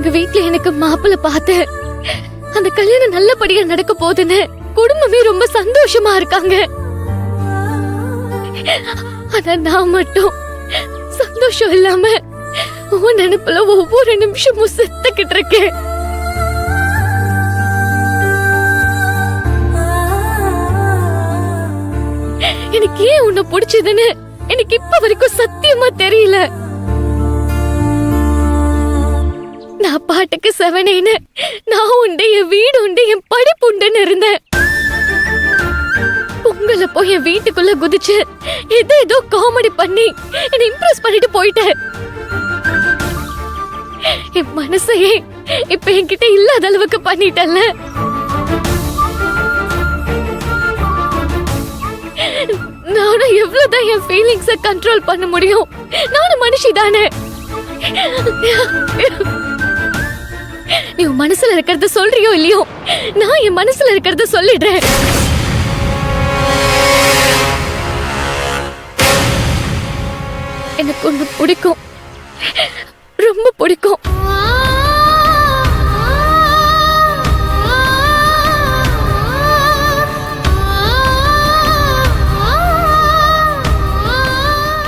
எங்க வீட்ல எனக்கு மாப்பிள்ளை பார்த்து அந்த கல்யாணம் நல்லபடியா நடக்க போகுதுன்னு குடும்பமே ரொம்ப சந்தோஷமா இருக்காங்க. ஆனா நான் மட்டும் சந்தோஷம் இல்லாம உன் நினைப்புல ஒவ்வொரு நிமிஷமும் செத்துக்கிட்டு இருக்கேன். எனக்கு ஏன் உன்னை பிடிச்சதுன்னு எனக்கு இப்ப வரைக்கும் சத்தியமா தெரியல. நான் பாட்டுக்கு செவனேன்னு நான் உண்டு, என் வீடு உண்டு, என் படிப்பு உண்டுன்னு இருந்தேன். பொங்கல போய் என் வீட்டுக்குள்ள குதிச்சு ஏதோ காமெடி பண்ணி என்னை இம்ப்ரெஸ் பண்ணிட்டு போயிட்டேன். என் மனசையே இப்ப என்கிட்ட இல்லாத அளவுக்கு பண்ணிட்டல்ல. நானும் எவ்வளவுதான் என் ஃபீலிங்ஸ கண்ட்ரோல் பண்ண முடியும்? நானும் மனுஷி தானே. நீ உன் மனசுல இருக்கிறத சொல்றியோ இல்லையோ, நான் என் மனசுல இருக்கிறத சொல்லிடுறேன். எனக்கு ஒண்ணு பிடிக்கும், ரொம்ப பிடிக்கும்.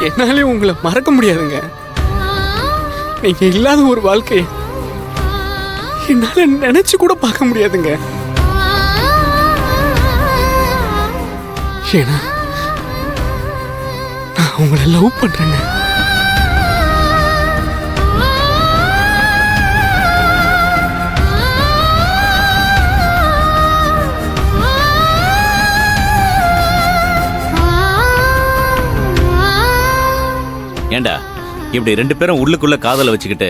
என்னாலே உங்களை மறக்க முடியாதுங்க. நீங்க இல்லாத ஒரு வாழ்க்கை என்னால நினைச்சு கூட பார்க்க முடியாதுங்க. ஏன்னா நான் உங்களை லவ் பண்றேங்க. ஏண்டா இப்படி ரெண்டு பேரும் உள்ளுக்குள்ள காதல வச்சுக்கிட்டு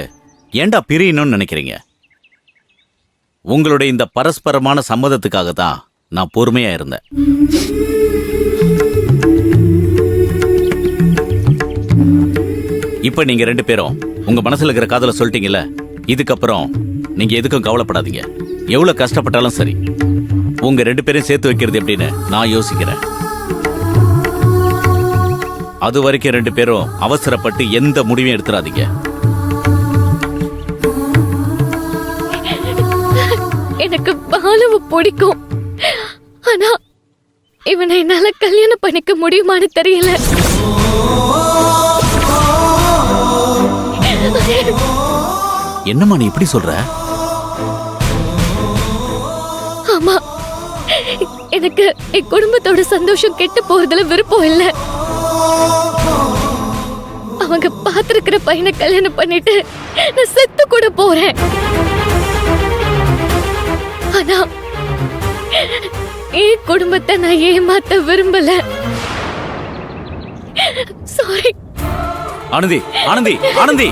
ஏண்டா பிரியணும்னு நினைக்கிறீங்க? உங்களுடைய இந்த பரஸ்பரமான சம்மதத்துக்காக தான் நான் பொறுமையா இருந்தேன். இப்ப நீங்க ரெண்டு பேரும் உங்க மனசுல இருக்கிற காதல சொல்லிட்டீங்கல்ல, இதுக்கப்புறம் நீங்க எதுக்கும் கவலைப்படாதீங்க. எவ்வளவு கஷ்டப்பட்டாலும் சரி, உங்க ரெண்டு பேரையும் சேர்த்து வைக்கிறது எப்படின்னு நான் யோசிக்கிறேன். அது வரைக்கும் ரெண்டு பேரும் அவசரப்பட்டு எந்த முடிவையும் எடுத்துறாதீங்க. எனக்கு பாலுவை பிடிக்கும், ஆனா இவனை என்னால கல்யாணம் பண்ணிக்க முடியுமான்னு தெரியல. என்னம்மா நீ இப்படி சொல்ற? ஆமா, எனக்கு என் குடும்பத்தோட சந்தோஷம் கெட்டு போறதுல விருப்பம் இல்ல. அவங்க பாத்திருக்கிற பையனை கல்யாணம் பண்ணிட்டு நான் செத்து கூட போறேன். ஆனா என் குடும்பத்தை நான் ஏமாத்த விரும்பல. சாரி. ஆனந்தி, ஆனந்தி, ஆனந்தி.